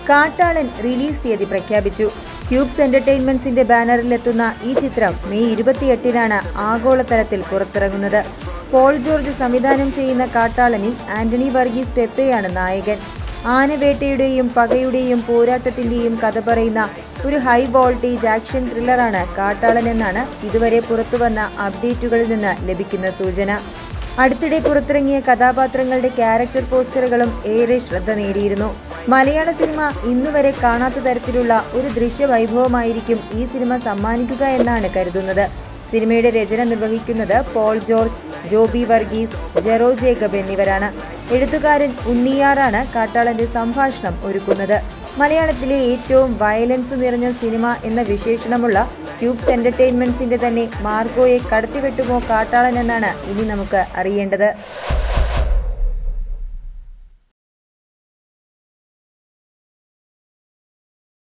കാട്ടാളൻ റിലീസ് തീയതി പ്രഖ്യാപിച്ചു. ക്യൂബ്സ് എന്റർടൈൻമെന്റ്സിന്റെ ബാനറിലെത്തുന്ന ഈ ചിത്രം മെയ് 28-നാണ് ആഗോളതലത്തിൽ പുറത്തിറങ്ങുന്നത്. പോൾ ജോർജ് സംവിധാനം ചെയ്യുന്ന കാട്ടാളനിൽ ആന്റണി വർഗീസ് പെപ്പയാണ് നായകൻ. ആനവേട്ടയുടെയും പകയുടെയും പോരാട്ടത്തിന്റെയും കഥ പറയുന്ന ഒരു ഹൈ വോൾട്ടേജ് ആക്ഷൻ ത്രില്ലറാണ് കാട്ടാളൻ എന്നാണ് ഇതുവരെ പുറത്തുവന്ന അപ്ഡേറ്റുകളിൽ നിന്ന് ലഭിക്കുന്ന സൂചന. അടുത്തിടെ പുറത്തിറങ്ങിയ കഥാപാത്രങ്ങളുടെ ക്യാരക്ടർ പോസ്റ്ററുകളും ഏറെ ശ്രദ്ധ നേടിയിരുന്നു. മലയാള സിനിമ ഇന്നുവരെ കാണാത്ത തരത്തിലുള്ള ഒരു ദൃശ്യവൈഭവമായിരിക്കും ഈ സിനിമ സമ്മാനിക്കുക എന്നാണ് കരുതുന്നത്. സിനിമയുടെ രചന നിർവഹിക്കുന്നത് പോൾ ജോർജ്, ജോബി വർഗീസ്, ജെറോ ജേക്കബ് എന്നിവരാണ്. എഴുത്തുകാരൻ ഉണ്ണിയാറാണ് കാട്ടാളന്റെ സംഭാഷണം ഒരുക്കുന്നത്. മലയാളത്തിലെ ഏറ്റവും വയലൻസ് നിറഞ്ഞ സിനിമ എന്ന വിശേഷണമുള്ള ക്യൂബ്സ് എന്റർടൈൻമെന്റ്സിന്റെ തന്നെ മാർഗോയെ കടത്തിവെട്ടുമോ കാട്ടാളൻ എന്നാണ് ഇനി നമുക്ക് അറിയേണ്ടത്.